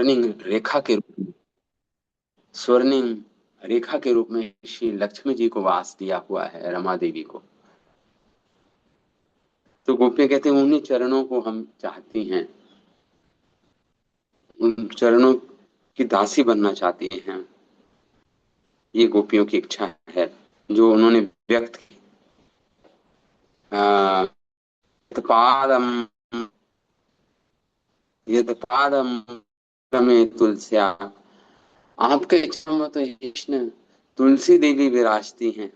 स्वर्णिम रेखा के रूप में, स्वर्णिम रेखा के रूप में श्री लक्ष्मी जी को वास दिया हुआ है, रमा देवी को। तो गोपियां कहते हैं उन्हीं चरणों को हम चाहती हैं, उन चरणों की दासी बनना चाहती हैं। ये गोपियों की इच्छा है जो उन्होंने व्यक्त की। पादम, यद पादम में तुलस्या, आपके इच्छा में तो कृष्ण तुलसी देवी विराजती हैं,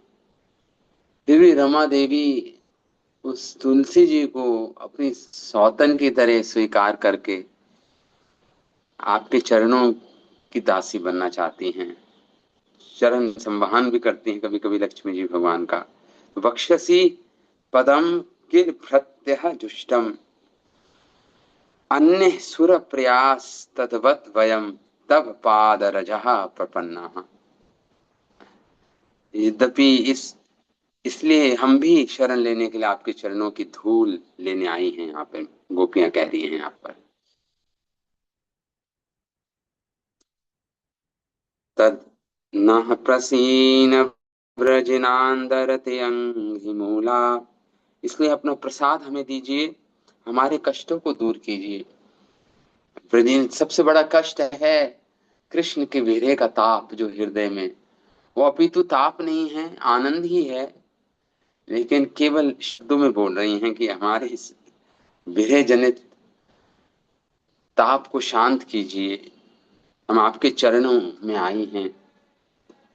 फिर भी रमा देवी उस तुलसी जी को अपनी सौतन की तरह स्वीकार करके आपके चरणों की दासी बनना चाहती हैं। चरण संवहन भी करती हैं कभी कभी लक्ष्मी जी भगवान का। वक्षसी पदम किल भृत्य जुष्टम, अन्य सुर प्रयास तद्वत वयम तब पाद रजः प्रपन्ना। यद्यपि इस इसलिए हम भी शरण लेने के लिए आपके चरणों की धूल लेने आई हैं यहाँ पे, गोपियां कह रही हैं यहाँ पर। तद नः प्रसीन व्रजनांदरते अंघ्रिमूला, इसलिए अपना प्रसाद हमें दीजिए, हमारे कष्टों को दूर कीजिए। ब्रजेन सबसे बड़ा कष्ट है कृष्ण के विरह का ताप जो हृदय में, वो अपितु ताप नहीं है, आनंद ही है। लेकिन केवल शब्दों में बोल रही हैं कि हमारे इस विरह जनित ताप को शांत कीजिए, हम आपके चरणों में आई हैं।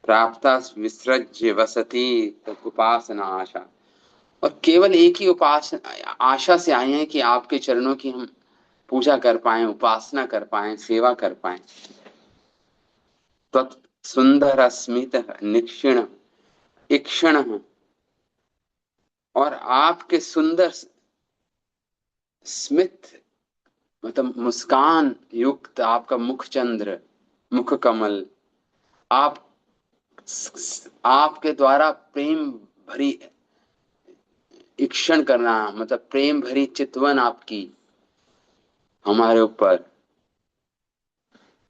प्राप्ता विसृज्य वसती उपासना आशा, और केवल एक ही उपासना आशा से आए हैं कि आपके चरणों की हम पूजा कर पाए, उपासना कर पाए, सेवा कर पाए। तत् सुंदर स्मित निक्षिण ईक्षण, और आपके सुंदर स्मित मतलब मुस्कान युक्त आपका मुख चंद्र, मुख कमल, आप आपके द्वारा प्रेम भरी ईक्षण करना मतलब प्रेम भरी चितवन आपकी हमारे ऊपर,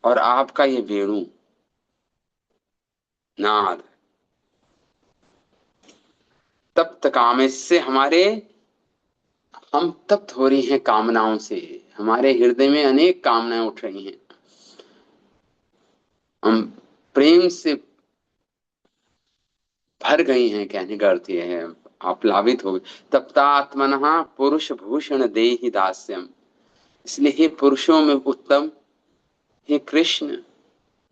और आपका ये वेणु नाद, तप्त काम, इससे हमारे हम तप्त हो रही हैं कामनाओं से, हमारे हृदय में अनेक कामनाएं उठ रही हैं, हम प्रेम से भर गई हैं, कहने का अर्थ यह है, आप प्लावित हो गए। तप्तात्मनः पुरुष भूषण देहि दास्यम, इसलिए हे पुरुषों में उत्तम, हे कृष्ण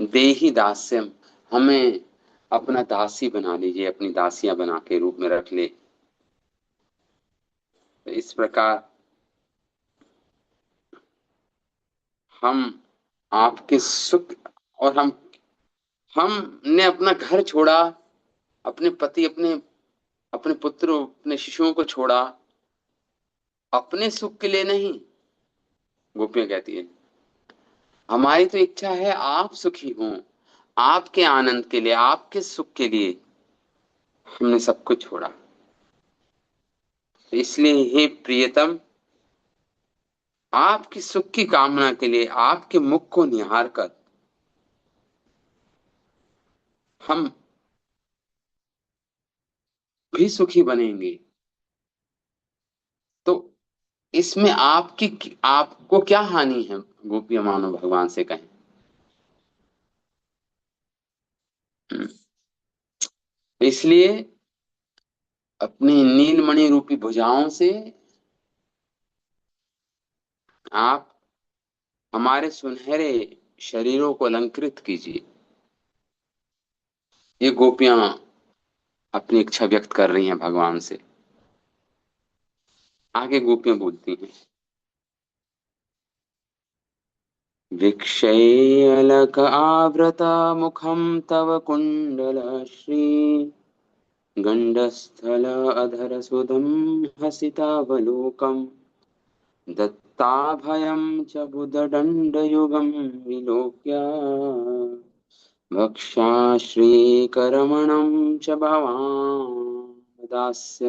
देहि दास्यम, हमें अपना दासी बना लीजिए, अपनी दासियां बना के रूप में रख ले। तो इस प्रकार हम आपके सुख, और हमने अपना घर छोड़ा, अपने पति, अपने अपने पुत्र, अपने शिशुओं को छोड़ा, अपने सुख के लिए नहीं। गोपियां कहती है हमारी तो इच्छा है आप सुखी हों, आपके आनंद के लिए, आपके सुख के लिए हमने सब कुछ छोड़ा। इसलिए हे प्रियतम, आपकी सुख की कामना के लिए, आपके मुख को निहार कर हम भी सुखी बनेंगे। तो इसमें आपकी आपको क्या हानि है, गोपियां मानो भगवान से कहें। हम्म। इसलिए अपनी नीलमणि रूपी भुजाओं से आप हमारे सुनहरे शरीरों को अलंकृत कीजिए। ये गोपियां अपनी इच्छा व्यक्त कर रही हैं भगवान से। आगे गोपियां बोलती हैं वीक्षय अलक आवृता मुखम तव कुंडल श्री गंडस्थल अधर सुधम हसितावलोकम दत्ताभयं च बुधदण्डयुगं विलोक्य वक्षाश्रीकरमणं च भवान् दास्य।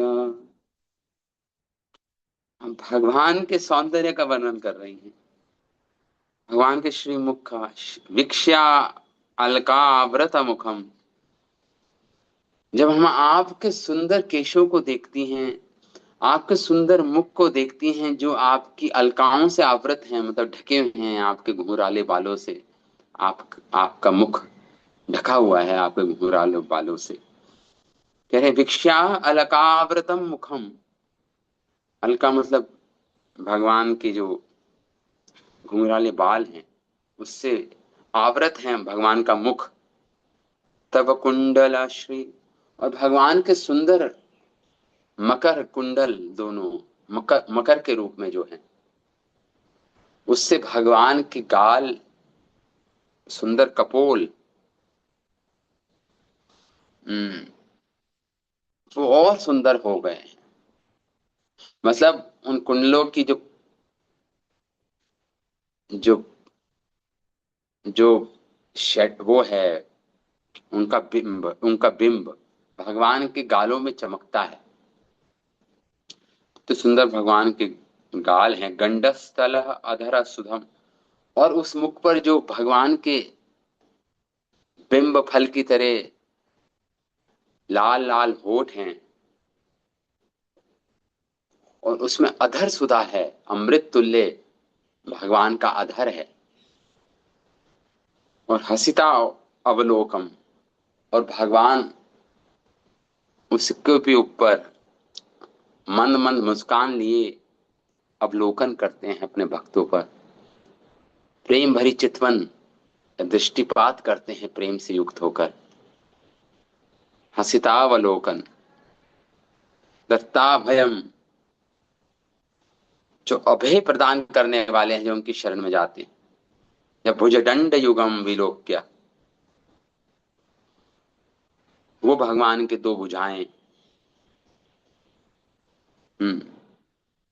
हम भगवान के सौंदर्य का वर्णन कर रही हैं। भगवान के श्रीमुख का वीक्ष्या अलकाव्रत मुखम। जब हम आपके सुंदर केशों को देखती हैं, आपके सुंदर मुख को देखती हैं जो आपकी अलकाओं से आवृत हैं, मतलब ढके हुए हैं आपके घुंघराले बालों से। आपका मुख ढका हुआ है आपके घुंघराले बालों से। कह रहे भिक्षा अलकाव्रतम मुखम। अलका मतलब भगवान के जो घुंघराले बाल हैं उससे आवृत है भगवान का मुख। तब कुंडल श्री, और भगवान के सुंदर मकर कुंडल दोनों, मकर मकर के रूप में जो है, उससे भगवान के गाल सुंदर कपोल, हम्म, वो और सुंदर हो गए। मतलब उन कुंडलों की जो जो जो शेड वो है, उनका बिंब भगवान के गालों में चमकता है। तो सुंदर भगवान के गाल हैं। गंडस्थल अधर सुधम, और उस मुख पर जो भगवान के बिंब फल की तरह लाल लाल होठ हैं, और उसमें अधर सुधा है, अमृत तुल्य भगवान का अधर है। और हसिता अवलोकम, और भगवान उसके भी ऊपर मंद मंद मुस्कान लिए अवलोकन करते हैं अपने भक्तों पर। प्रेम भरी चितवन दृष्टिपात करते हैं प्रेम से युक्त होकर। हसितावलोकन दत्ताभयम, जो अभय प्रदान करने वाले हैं, जो उनकी शरण में जाते हैं। या भुजदंड युगम विलोक्य, वो भगवान के दो भुजाएं,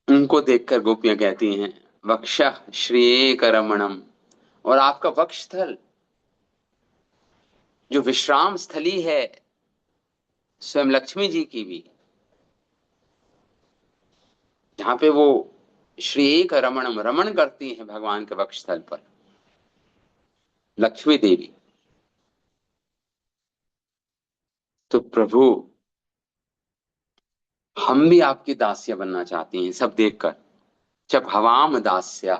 उनको देखकर गोपियां कहती हैं वक्ष श्रीक रमणम। और आपका वक्षस्थल जो विश्राम स्थली है स्वयं लक्ष्मी जी की भी, जहाँ पे वो श्री एक रमणम रमण करती हैं भगवान के वक्षस्थल पर लक्ष्मी देवी। तो प्रभु, हम भी आपकी दासियां बनना चाहती हैं सब देखकर। जब हवाम दास्या,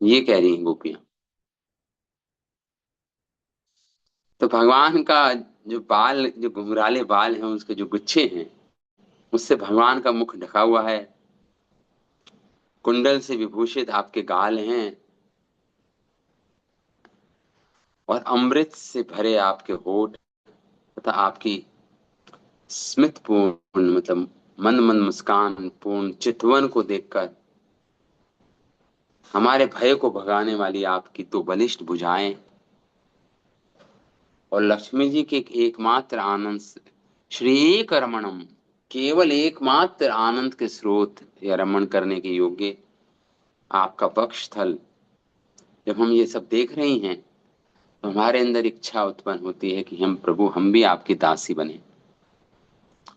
ये कह रही हैं गोपियां। तो भगवान का जो बाल, जो घुंघराले बाल हैं, उसके जो गुच्छे हैं, उससे भगवान का मुख ढका हुआ है। कुंडल से विभूषित आपके गाल हैं, और अमृत से भरे आपके होठ, तथा आपकी स्मित पूर्ण, मतलब मंद मंद मुस्कान पूर्ण चितवन को देखकर हमारे भय को भगाने वाली आपकी तो बलिष्ठ भुजाएं, और लक्ष्मी जी के एकमात्र आनंद श्री एक रमणम, केवल एकमात्र आनंद के स्रोत या रमण करने के योग्य आपका वक्ष स्थल। जब हम ये सब देख रही हैं तो हमारे अंदर इच्छा उत्पन्न होती है कि हम प्रभु, हम भी आपकी दासी बने,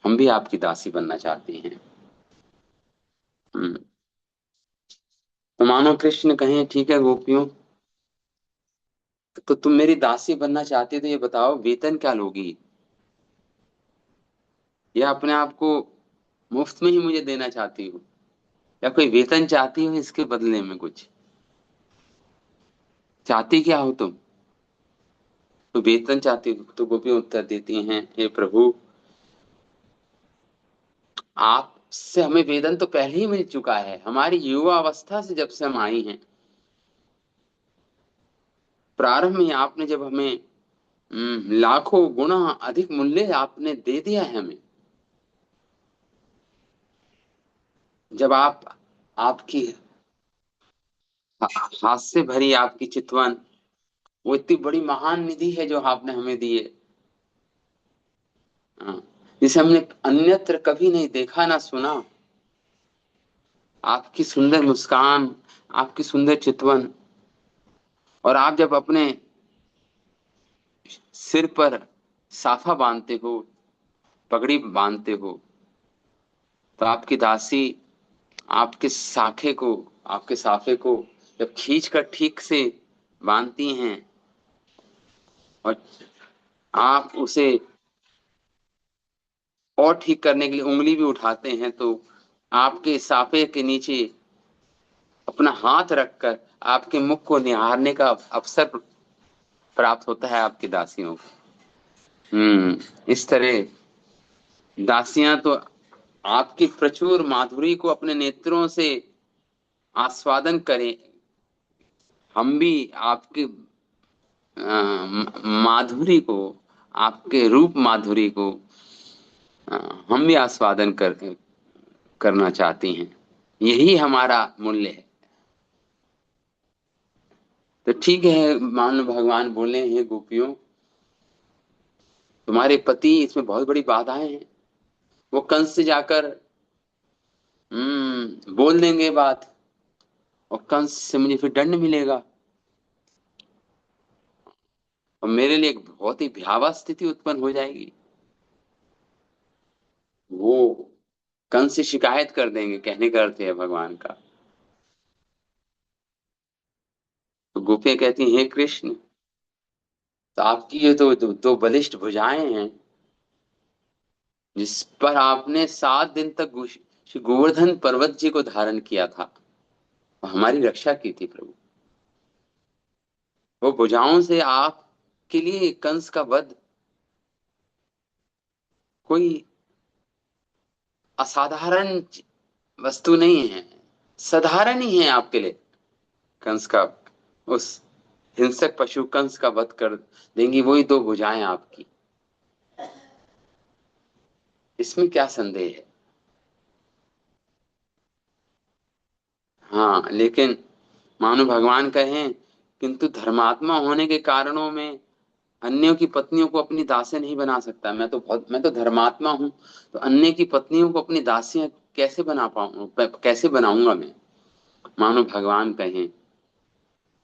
हम भी आपकी दासी बनना चाहते हैं। हम्म। तो मानो कृष्ण कहें ठीक है गोपियों, तो तुम मेरी दासी बनना चाहती हो तो ये बताओ वेतन क्या लोगी, या अपने आप को मुफ्त में ही मुझे देना चाहती हो, या कोई वेतन चाहती हो इसके बदले में कुछ, चाहती क्या हो तुम? तो वेतन चाहती हो तो गोपियां उत्तर देती हैं हे प्रभु, आपसे हमें वेतन तो पहले ही मिल चुका है। हमारी युवा अवस्था से जब से हम आई हैं, प्रारंभ में आपने जब हमें लाखों गुना अधिक मूल्य आपने दे दिया है हमें। जब आप, आपकी हाथ से भरी आपकी चितवन, वो इतनी बड़ी महान निधि है जो आपने हमें दी है। हाँ, जिसे हमने अन्यत्र कभी नहीं देखा ना सुना। आपकी सुंदर मुस्कान, आपकी सुंदर चितवन, और आप जब अपने सिर पर साफा बांधते हो, पगड़ी बांधते हो, तो आपकी दासी आपके साखे को, आपके साफे को जब खींच कर ठीक से बांधती हैं और आप उसे और ठीक करने के लिए उंगली भी उठाते हैं, तो आपके साफे के नीचे अपना हाथ रखकर आपके मुख को निहारने का अवसर प्राप्त होता है आपकी दासियों को। इस तरह दासियां तो आपकी प्रचुर माधुरी को अपने नेत्रों से आस्वादन करें। हम भी आपकी माधुरी को, आपके रूप माधुरी को अ, हम भी आस्वादन करना चाहती हैं। यही हमारा मूल्य है। तो ठीक है, मान लो भगवान बोले हैं गोपियों, तुम्हारे पति इसमें बहुत बड़ी बाधाएं हैं। वो कंस से जाकर बोल देंगे बात, और कंस से मुझे फिर दंड मिलेगा, और मेरे लिए एक बहुत ही भयावह स्थिति उत्पन्न हो जाएगी। वो कंस से शिकायत कर देंगे, कहने का अर्थ है भगवान का। तो गोपियां कहती हैं, हे कृष्ण, तो आपकी ये तो दो बलिष्ठ भुजाएं हैं, जिस पर आपने 7 दिन तक श्री गोवर्धन पर्वत जी को धारण किया था और हमारी रक्षा की थी प्रभु। वो भुजाओं से आपके लिए कंस का वध कोई असाधारण वस्तु नहीं है, साधारण ही है आपके लिए। कंस का, उस हिंसक पशु कंस का वध कर देंगी वही 2 भुजाएं आपकी, इसमें क्या संदेह है। हाँ, लेकिन मानो भगवान कहें, किंतु धर्मात्मा होने के कारणों में अन्यों की पत्नियों को अपनी दासी नहीं बना सकता। मैं तो धर्मात्मा हूं, तो अन्य की पत्नियों को अपनी दासियां कैसे बना पाऊं, कैसे बनाऊंगा मैं। मानो भगवान कहें।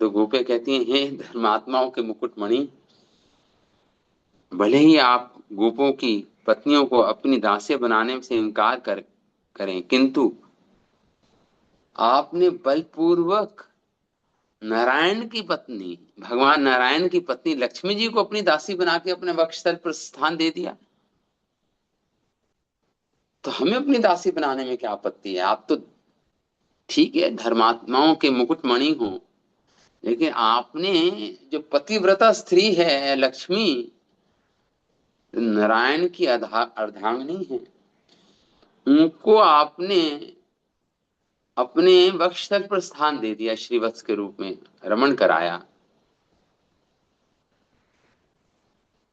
तो गोपे कहती हैं, हे धर्मात्माओं के मुकुटमणि, भले ही आप गोपों की पत्नियों को अपनी दासी बनाने से इनकार करें, किंतु आपने बलपूर्वक नारायण की पत्नी, भगवान नारायण की पत्नी लक्ष्मी जी को अपनी दासी बना के अपने वक्षस्थल पर स्थान दे दिया। तो हमें अपनी दासी बनाने में क्या आपत्ति है। आप तो ठीक है धर्मात्माओं के मुकुटमणि हो, लेकिन आपने, जो पतिव्रता स्त्री है लक्ष्मी, नारायण की अर्धांगिनी है, उनको आपने अपने वक्षस्थल पर स्थान दे दिया, श्रीवत्स के रूप में रमण कराया।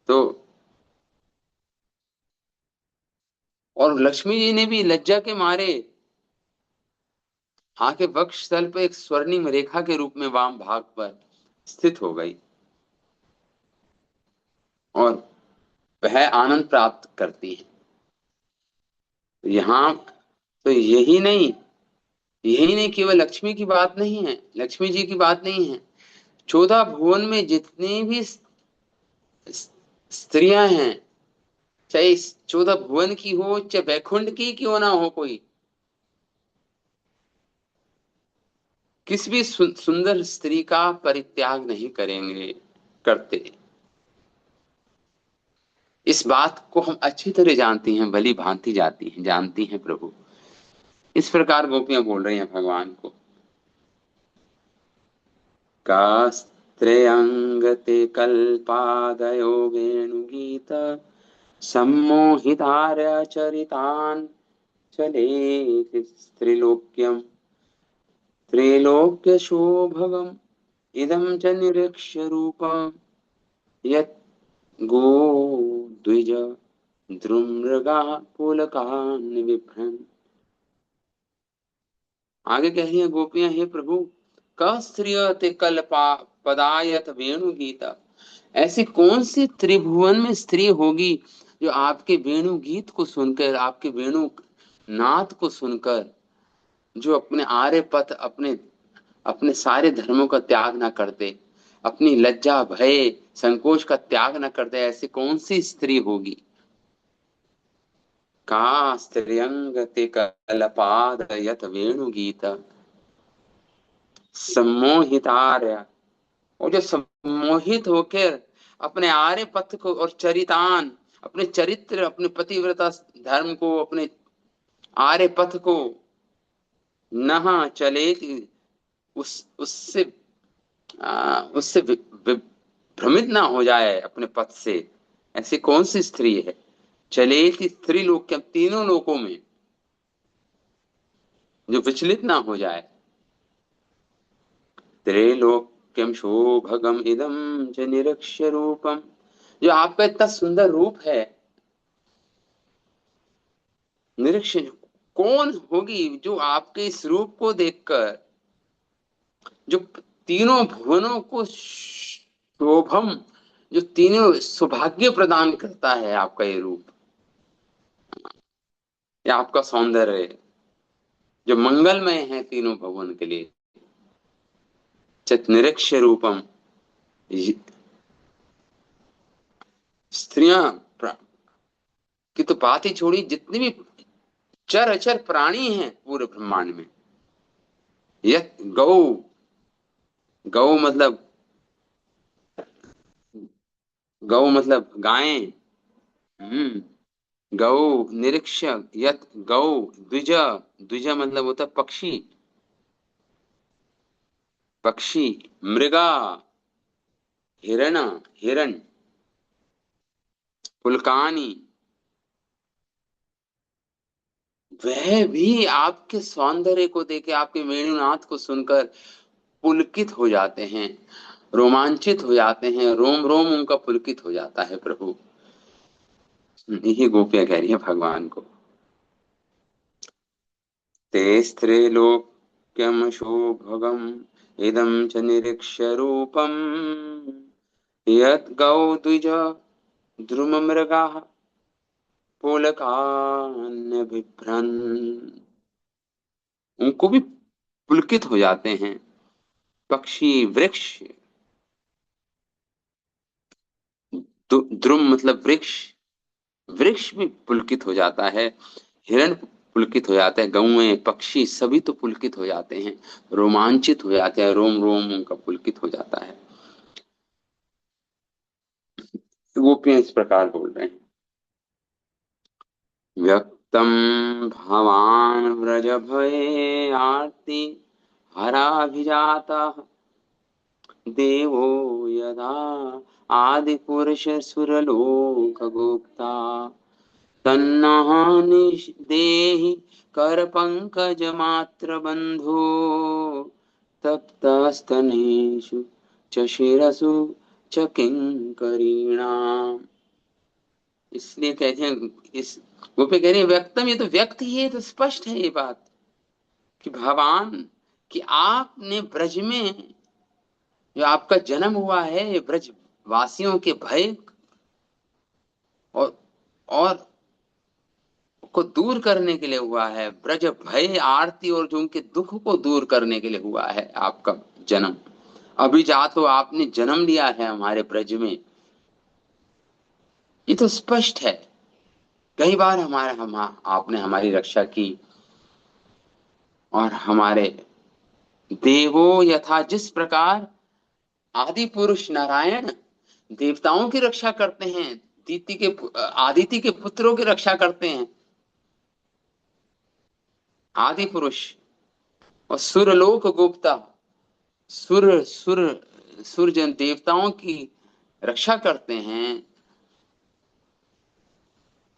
तो और लक्ष्मी जी ने भी लज्जा के मारे आके वक्षस्थल पर एक स्वर्णिम रेखा के रूप में वाम भाग पर स्थित हो गई, और वह आनंद प्राप्त करती है। यहाँ तो यही नहीं, केवल लक्ष्मी की बात नहीं है, लक्ष्मी जी की बात नहीं है। 14 भुवन में जितनी भी स्त्रियां हैं, चाहे इस 14 भुवन की हो, चाहे वैकुंठ की क्यों ना हो कोई, किसी भी सुंदर स्त्री का परित्याग नहीं करेंगे, करते। इस बात को हम अच्छी तरह जानती हैं, भली भांति जानती हैं प्रभु। इस प्रकार गोपियां बोल रही हैं भगवान को, कास्त्रयंगते कल्पादयो वेणुगीत सम्मोहितार्य चरितान् चलेति स्त्रीलोक्यम् त्रैलोक्यशोभगम् इदं च निरीक्ष्य रूपम् यत् गो द्विज द्रुमृगा पुलकान् बिभ्रन्। आगे कह रही हैं गोपियां, हे प्रभु, क स्त्रियते कल्पा पदायत वेणु गीता, ऐसी कौन सी त्रिभुवन में स्त्री होगी जो आपके वेणु गीत को सुनकर, आपके वेणु नाद को सुनकर, जो अपने आर्य पथ, अपने अपने सारे धर्मों का त्याग ना करते, अपनी लज्जा भय संकोच का त्याग ना करते, ऐसी कौन सी स्त्री होगी। का स्त्रियंग ते कलपाद यत वेणुगीत सम्मोहितार्य। वो जो सम्मोहित होकर अपने आर्य पथ को और चरितान, अपने चरित्र, अपने पतिव्रता धर्म को, अपने आर्य पथ को नहा चले, उससे उससे भ्रमित ना हो जाए अपने पथ से, ऐसी कौन सी स्त्री है? चले कि स्त्री लोग क्या, तीनों लोकों में जो विचलित ना हो जाए। त्रैलोक्यम शोभगम इदम च निरीक्ष्य रूपम। जो आपका इतना सुंदर रूप है, निरीक्ष, कौन होगी जो आपके इस रूप को देखकर, जो तीनों भुवनों को शोभम, जो तीनों सौभाग्य प्रदान करता है आपका ये रूप, या आपका सौंदर्य, जो मंगलमय है तीनों भुवन के लिए। चित निरीक्ष रूपम। स्त्रियां की तो बात ही छोड़ी, जितनी भी चर अचर प्राणी हैं पूरे ब्रह्मांड में, यत गौ, गौ मतलब, गौ मतलब गायें। हम्म। गौ निरीक्ष, यत गौ द्विज, द्विज मतलब होता है पक्षी, पक्षी, मृगा, हिरण, हिरण, पुलकानी, वह भी आपके सौंदर्य को देखे, आपके वेणुनाथ को सुनकर पुलकित हो जाते हैं, रोमांचित हो जाते हैं, रोम रोम उनका पुलकित हो जाता है प्रभु। यही गोपियां कह रही है भगवान को। ते स्त्रीलोक्यम शोभगम इदं च निरीक्ष्य रूपम यत् गौ द्विज द्रुममृगाः पुलकान् बिभ्रन्। उनको भी पुलकित हो जाते हैं पक्षी, वृक्ष, द्रुम मतलब वृक्ष, वृक्ष भी पुलकित हो जाता है, हिरण पुलकित हो जाते हैं, गौएं, पक्षी सभी तो पुलकित हो जाते हैं, रोमांचित हो जाते हैं, रोम रोम उनका पुलकित हो जाता है। गोपियां इस प्रकार बोल रहे हैं। व्यक्तं भवान् व्रजभये आर्ति हराभिजातः देवो यदा आदिपुरुष सुरलोकगुप्ता तन्नः देहि करपङ्कजमात्रबन्धो तप्तस्तनेषु च शिरसु च किङ्करीणाम्। इसलिए कहते हैं, इस गोपी कह रही है व्यक्तम, ये तो व्यक्त ही है, तो स्पष्ट है ये बात कि भगवान, कि आपने ब्रज में जो आपका जन्म हुआ है, ये ब्रज वासियों के भय और और को दूर करने के लिए हुआ है, ब्रज भय आरती, और जो उनके दुख को दूर करने के लिए हुआ है आपका जन्म। अभी जा तो आपने जन्म लिया है हमारे ब्रज में, ये तो स्पष्ट है। कई बार हमारे हम आपने हमारी रक्षा की, और हमारे देवो यथा, जिस प्रकार आदि पुरुष नारायण देवताओं की रक्षा करते हैं, दीति के आदिति के पुत्रों की रक्षा करते हैं आदि पुरुष, और सुरलोक गुप्ता, सुर सुर जन देवताओं की रक्षा करते हैं,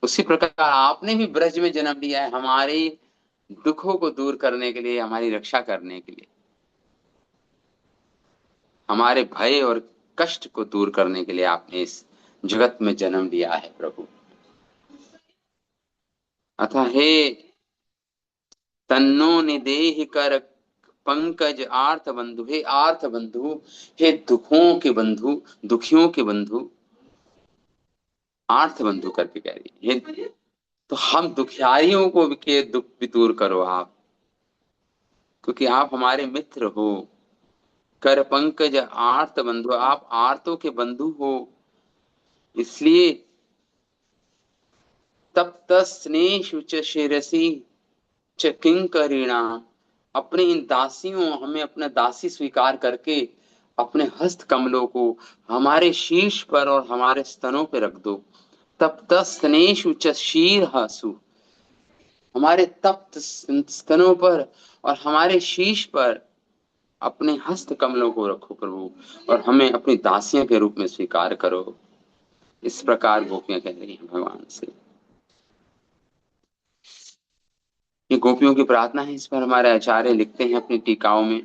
उसी प्रकार आपने भी ब्रज में जन्म लिया है हमारे दुखों को दूर करने के लिए, हमारी रक्षा करने के लिए, हमारे भय और कष्ट को दूर करने के लिए आपने इस जगत में जन्म लिया है प्रभु। अतः हे तन्नो निदेहि कर पंकज आर्थ बंधु, हे आर्थ बंधु, हे दुखों के बंधु, दुखियों के बंधु, आर्थ बंधु करके कह रही है हे, तो हम दुखियारियों को के दुख भी दूर करो आप, क्योंकि आप हमारे मित्र हो। कर पंकज आर्त बंधु, आप आर्तों के बंधु हो, इसलिए तप्त स्नेषु च शिरसि च किंकरिणा। अपने इन दासियों, हमें अपना दासी स्वीकार करके अपने हस्त कमलों को हमारे शीर्ष पर और हमारे स्तनों पर रख दो। तप्त स्नेषु च शीर्षु, हमारे तप्त स्तनों पर और हमारे शीर्ष पर अपने हस्त कमलों को रखो प्रभु, और हमें अपनी दासियों के रूप में स्वीकार करो। इस प्रकार गोपियां कह रही हैं भगवान से। ये गोपियों की प्रार्थना है। इस पर हमारे आचार्य लिखते हैं अपनी टीकाओं में।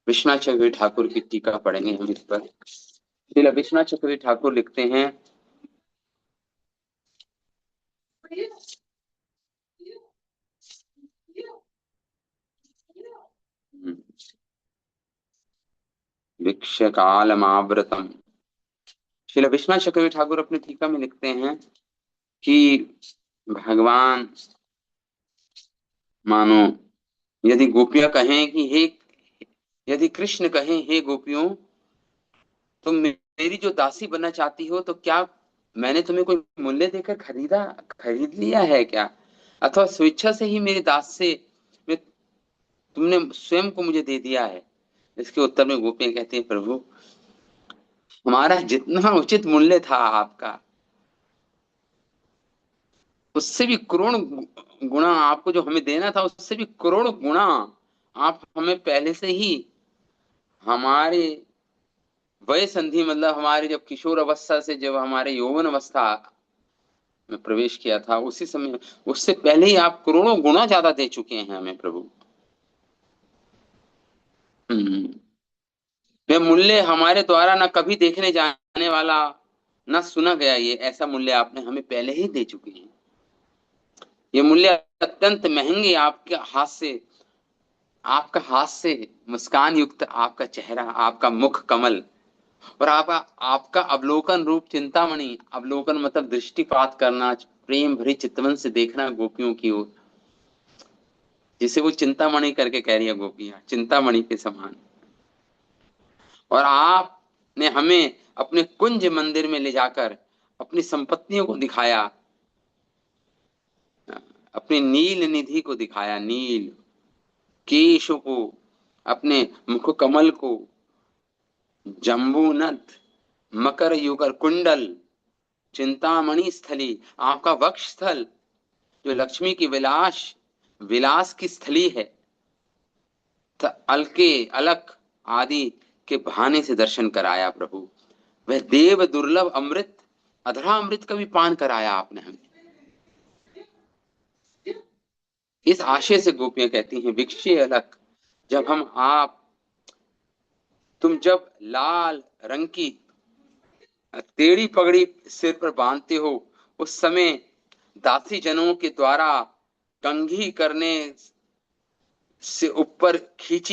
विश्वनाथ चक्रवर्ती ठाकुर की टीका पढ़ेंगे हम इस पर। श्रील विश्वनाथ चक्रवर्ती ठाकुर लिखते हैं, भिक्ष कालमावृतम। श्रील विश्वनाथ चक्रवर्ती ठाकुर अपने टीका में लिखते हैं कि भगवान, मानो यदि गोपियां कहें कि हे, यदि कृष्ण कहें हे गोपियों, तुम मेरी जो दासी बनना चाहती हो, तो क्या मैंने तुम्हें कोई मूल्य देकर खरीद लिया है क्या, अथवा स्वेच्छा से ही मेरी दास से मैं तुमने स्वयं को मुझे दे दिया है? इसके उत्तर में गोपियां कहती हैं, प्रभु हमारा जितना उचित मूल्य था आपका, उससे भी करोड़ गुणा आपको जो हमें देना था, उससे भी करोड़ गुणा आप हमें पहले से ही हमारे वय संधि, मतलब हमारे जब किशोर अवस्था से जब हमारे यौवन अवस्था में प्रवेश किया था, उसी समय, उससे पहले ही आप करोड़ों गुना ज्यादा दे चुके हैं हमें प्रभु। हम्म। यह मूल्य हमारे द्वारा न कभी देखने जाने वाला, न सुना गया, ये ऐसा मूल्य आपने हमें पहले ही दे चुके हैं। ये मूल्य अत्यंत महंगे आपके हाथ से, आपका हाथ से मुस्कान युक्त आपका चेहरा, आपका मुख कमल, और आपका आपका अवलोकन रूप चिंतामणि। अवलोकन मतलब दृष्टिपात करना, प्रेम भरी चितवन से देखना गोपियों की ओर, जिसे वो चिंतामणि करके कह रही है गोपियां, चिंतामणि के समान। और आपने हमें अपने कुंज मंदिर में ले जाकर अपनी संपत्तियों को दिखाया, अपनी नील निधि को दिखाया, नील केशों को, अपने मुख कमल को, जम्बूनद, मकर युगर कुंडल, चिंतामणि स्थली, आपका वक्ष स्थल जो लक्ष्मी की विलास की स्थली है, अलके अलक आदि के बहाने से दर्शन कराया प्रभु। वह देव दुर्लभ अमृत, अधरा अमृत का भी पान कराया आपने हमें। इस आशय से गोपियां कहती हैं, भिक्षे अलक, जब हम आप, तुम जब लाल रंग की टेढ़ी पगड़ी सिर पर बांधते हो, उस समय दासी जनों के द्वारा कंघी करने से ऊपर खींच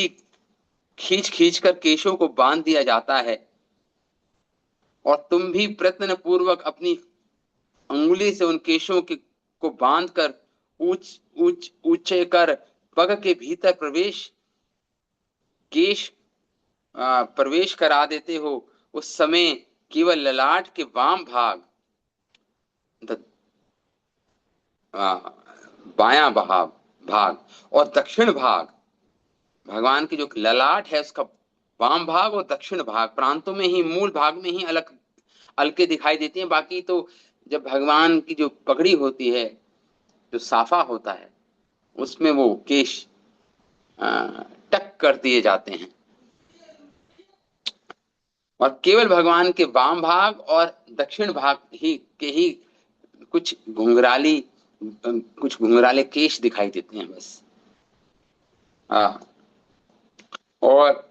खींच कर केशों को बांध दिया जाता है, और तुम भी प्रयत्न पूर्वक अपनी अंगुली से उन केशों के को बांध कर ऊंच ऊंच ऊंचे कर पग के भीतर केश प्रवेश करा देते हो। उस समय केवल ललाट के वाम भाग, आ, बायां भाग और दक्षिण भाग, भगवान की जो ललाट है उसका वाम भाग और दक्षिण भाग प्रांतों में ही, मूल भाग में ही अलग अलके दिखाई देती हैं। बाकी तो जब भगवान की जो पगड़ी होती है, जो साफा होता है, उसमें वो केश टक कर दिए जाते हैं, और केवल भगवान के वाम भाग और दक्षिण भाग ही के ही कुछ घुंघराले केश दिखाई देते हैं बस। हाँ। और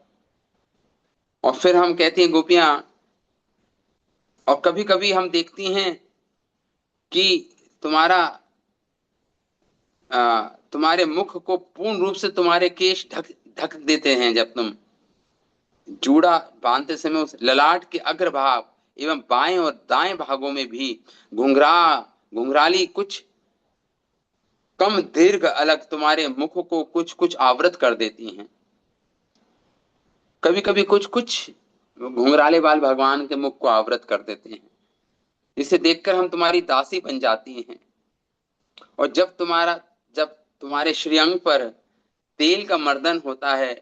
और फिर हम कहती हैं गोपियां, और कभी कभी हम देखती हैं कि तुम्हारा तुम्हारे मुख को पूर्ण रूप से तुम्हारे केश ढक ढक देते हैं। जब तुम जूड़ा बांधते समय उस ललाट के अग्रभाग एवं बाएं और दाएं भागों में भी घुंघराली कुछ कम दीर्घ अलग तुम्हारे मुख को कुछ कुछ आवृत कर देती हैं। कभी कभी कुछ कुछ घुंघराले बाल भगवान के मुख को आवृत कर देते हैं, जिसे देखकर हम तुम्हारी दासी बन जाती हैं। और जब तुम्हारे श्रीअंग पर तेल का मर्दन होता है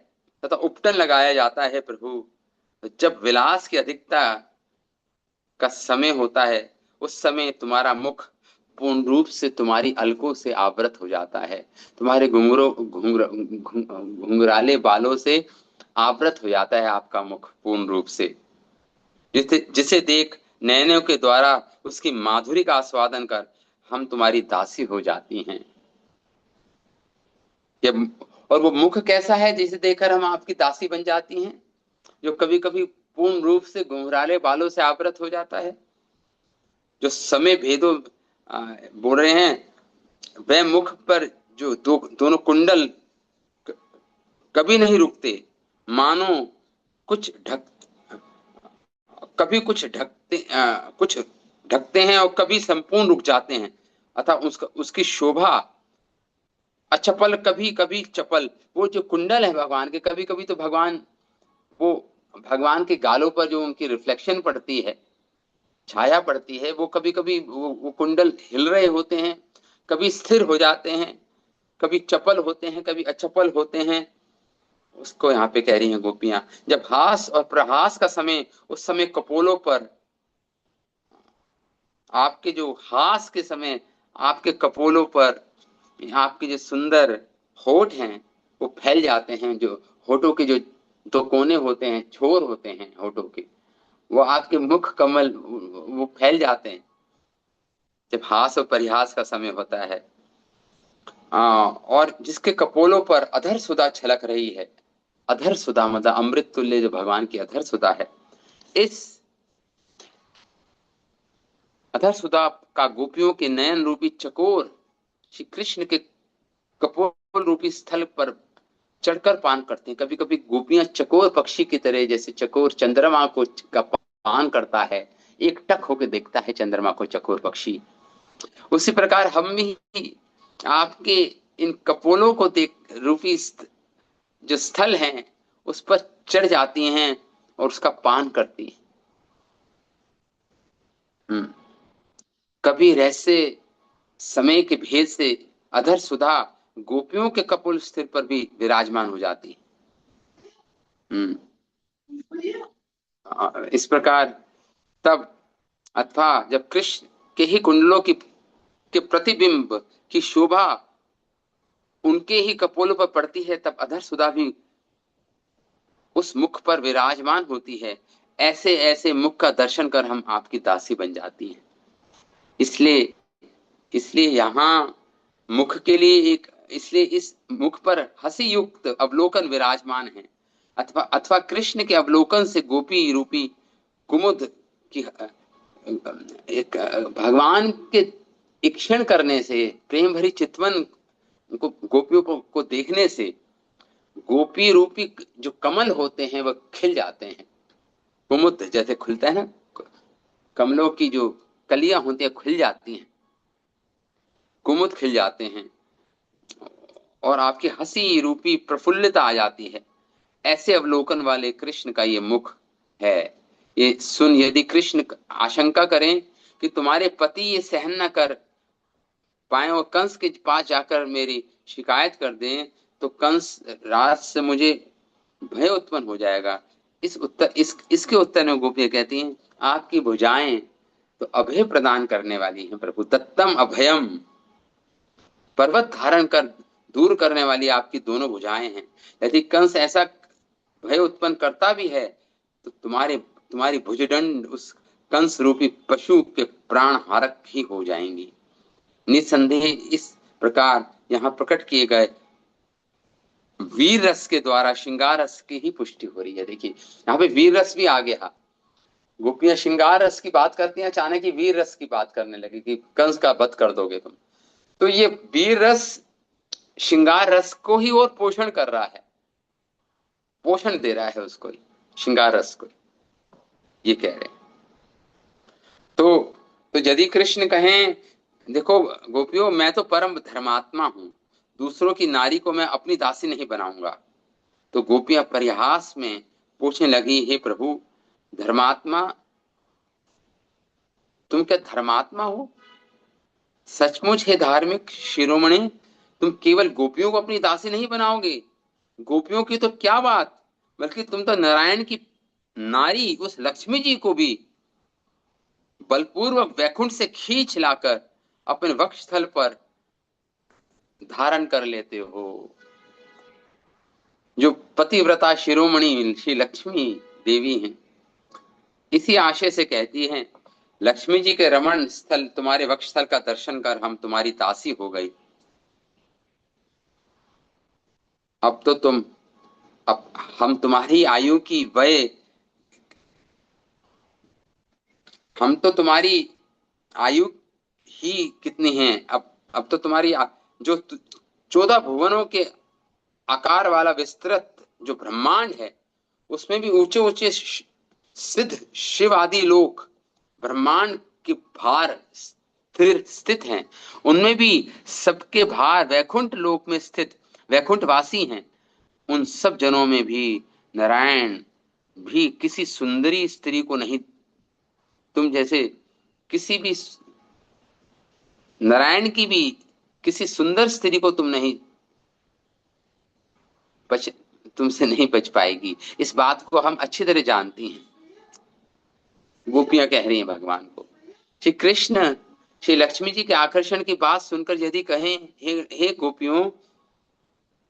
तथा उपटन लगाया जाता है प्रभु, तो जब विलास की अधिकता का समय होता है, उस समय तुम्हारा मुख पूर्ण रूप से तुम्हारी अलकों से आवृत हो जाता है, तुम्हारे घुंघराले बालों से आवृत हो जाता है आपका मुख पूर्ण रूप से, जिसे जिसे देख नयनों के द्वारा उसकी माधुरी का आस्वादन कर हम तुम्हारी दासी हो जाती हैं। ये और वो मुख कैसा है जिसे देखकर हम आपकी दासी बन जाती हैं, जो कभी कभी पूर्ण रूप से घुंघराले बालों से आवृत हो जाता है, जो समय भेदों बोल रहे हैं, वह मुख पर जो दोनों कुंडल कभी नहीं रुकते, मानो कुछ ढक कभी कुछ ढकते हैं और कभी संपूर्ण रुक जाते हैं, अतः उसकी शोभा अचपल कभी कभी चपल। वो जो कुंडल है भगवान के, कभी कभी तो वो भगवान के गालों पर जो उनकी रिफ्लेक्शन पड़ती है, छाया पड़ती है, वो कभी कभी वो कुंडल हिल रहे होते हैं, कभी स्थिर हो जाते हैं, कभी चपल होते हैं, कभी अचपल होते हैं। उसको यहाँ पे कह रही हैं गोपियां, जब हास और प्रहास का समय, उस समय कपोलों पर आपके जो हास के समय आपके कपोलों पर आपके जो सुंदर होठ हैं वो फैल जाते हैं, जो होठों के जो दो कोने होते हैं, छोर होते हैं होठों के, वो आपके मुख कमल वो फैल जाते हैं जब हास और परिहास का समय होता है। और जिसके कपोलों पर अधर सुधा छलक रही है, अधर सुधा मतलब अमृत तुल्य जो भगवान की अधर सुधा है, इस अधर सुधा का गोपियों के नयन रूपी चकोर श्री कृष्ण के कपोल रूपी स्थल पर चढ़कर पान करते हैं। कभी कभी गोपियां चकोर पक्षी की तरह, जैसे चकोर चंद्रमा को का पान करता है, एक टक होकर देखता है चंद्रमा को चकोर पक्षी, उसी प्रकार हम भी आपके इन कपोलों को देख रूपी जो स्थल है उस पर चढ़ जाती हैं और उसका पान करती हैं। कभी रहस्य समय के भेद से अधर सुधा गोपियों के कपोल स्थिर पर भी विराजमान हो जाती है। इस प्रकार तब, अथवा जब कृष्ण के ही कुंडलों की के प्रतिबिंब की शोभा उनके ही कपोलों पर पड़ती है, तब अधर सुधा भी उस मुख पर विराजमान होती है। ऐसे ऐसे मुख का दर्शन कर हम आपकी दासी बन जाती हैं। इसलिए इसलिए यहाँ मुख के लिए एक, इसलिए इस मुख पर हंसी युक्त अवलोकन विराजमान है, अथवा अथवा कृष्ण के अवलोकन से गोपी रूपी कुमुद की एक भगवान के इक्षण करने से, प्रेम भरी चितवन को गोपियों को देखने से गोपी रूपी जो कमल होते हैं वह खिल जाते हैं। कुमुद जैसे खुलता है ना, कमलों की जो कलियां होती है खिल जाती हैं, कुमुद खिल जाते हैं और आपकी हंसी रूपी प्रफुल्लता आ जाती है। ऐसे अवलोकन वाले कृष्ण का ये मुख है। ये सुन, यदि कृष्ण आशंका करें कि तुम्हारे पति ये सहन न कर पाए और कंस के पास जाकर मेरी शिकायत कर दें, तो कंस राज से मुझे भय उत्पन्न हो जाएगा। इसके उत्तर में गोपियां कहती हैं, आपकी भुजाएं तो अभय प्रदान करने वाली हैं प्रभु, दत्तम अभयम, पर्वत धारण कर दूर करने वाली आपकी दोनों भुजाएं हैं। यदि कंस ऐसा भय उत्पन्न करता भी है तो तुम्हारी भुजदंड उस कंस रूपी पशु के प्राण हारक ही हो जाएंगी। निसंदेह इस प्रकार यहाँ प्रकट किए गए वीर रस के द्वारा श्रृंगार रस की ही पुष्टि हो रही है। देखिए यहाँ पे वीर रस भी आ गया। गोपियां श्रृंगार रस की बात करती हैं, अचानक ही वीर रस की बात करने लगी कि कंस का वध कर दोगे तुम। तो ये वीर रस श्रृंगार रस को ही और पोषण कर रहा है, पोषण दे रहा है उसको, श्रृंगार रस को, ये कह रहे हैं। तो यदि कृष्ण कहें, देखो गोपियों, मैं तो परम धर्मात्मा हूं, दूसरों की नारी को मैं अपनी दासी नहीं बनाऊंगा। तो गोपियां परिहास में पूछने लगी, हे प्रभु धर्मात्मा, तुम क्या धर्मात्मा हो? सचमुच है धार्मिक शिरोमणि, तुम केवल गोपियों को अपनी दासी नहीं बनाओगे, गोपियों की तो क्या बात, बल्कि तुम तो नारायण की नारी उस लक्ष्मी जी को भी बलपूर्वक वैकुंठ से खींच लाकर अपने वक्षस्थल पर धारण कर लेते हो। जो पतिव्रता शिरोमणि श्री लक्ष्मी देवी हैं, इसी आशय से कहती हैं, लक्ष्मी जी के रमण स्थल तुम्हारे वक्षस्थल का दर्शन कर हम तुम्हारी दासी हो गई। अब तो तुम, अब हम तुम्हारी आयु की वय, हम तो तुम्हारी आयु ही कितनी है, अब तो तुम्हारी जो 14 भुवनों के आकार वाला विस्तृत जो ब्रह्मांड है, उसमें भी ऊंचे ऊंचे सिद्ध शिव आदि लोक ब्रह्मांड के भार स्थिर स्थित हैं, उनमें भी सबके भार वैकुंठ लोक में स्थित वैकुंठ वासी हैं। उन सब जनों में भी नारायण भी किसी सुंदरी स्त्री को नहीं, तुम जैसे किसी भी नारायण की भी किसी सुंदर स्त्री को तुम नहीं बच तुमसे नहीं बच पाएगी। इस बात को हम अच्छी तरह जानती हैं। गोपियां कह रही हैं भगवान को। श्री कृष्ण श्री लक्ष्मी जी के आकर्षण की बात सुनकर यदि कहें, हे गोपियों,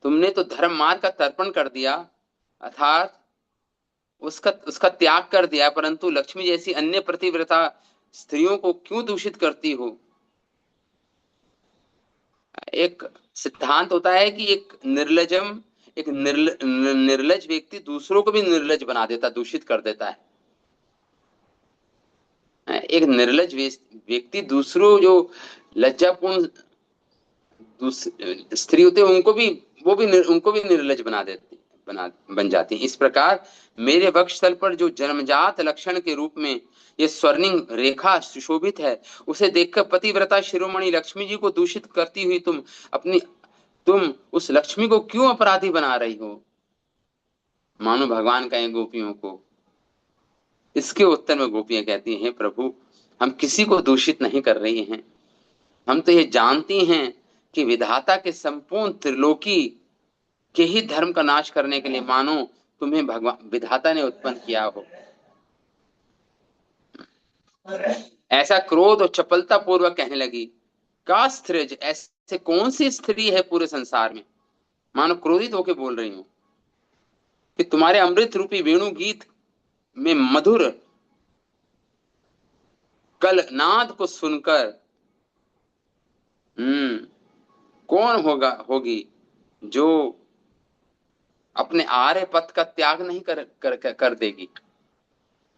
तुमने तो धर्म मार्ग का तर्पण कर दिया, अर्थात उसका उसका त्याग कर दिया, परंतु लक्ष्मी जैसी अन्य प्रतिव्रता स्त्रियों को क्यों दूषित करती हो। एक सिद्धांत होता है कि एक निर्लज व्यक्ति दूसरों को भी निर्लज बना देता, दूषित कर देता है। एक निर्लज व्यक्ति दूसरों जो लज्जापूर्ण स्त्री होते हैं, उनको भी उनको भी निर्लज बन जाती है। इस प्रकार मेरे वक्षस्थल पर जो जन्मजात लक्षण के रूप में ये स्वर्णिम रेखा सुशोभित है, उसे देखकर पतिव्रता शिरोमणि लक्ष्मी जी को दूषित करती हुई तुम उस लक्ष्मी को क्यों अपराधी बना रही हो, मानो भगवान कहें गोपियों को। इसके उत्तर में गोपियां कहती हैं, प्रभु, हम किसी को दूषित नहीं कर रही हैं, हम तो ये जानती हैं कि विधाता के संपूर्ण त्रिलोकी के ही धर्म का नाश करने के लिए मानो तुम्हें भगवान विधाता ने उत्पन्न किया हो। ऐसा क्रोध और चपलता पूर्वक कहने लगी, का स्त्रीज, ऐसे कौन सी स्त्री है पूरे संसार में, मानो क्रोधित होकर बोल रही हूं, कि तुम्हारे अमृत रूपी वेणु गीत में मधुर कल नाद को सुनकर कौन होगी जो अपने आर्य पथ का त्याग नहीं कर देगी।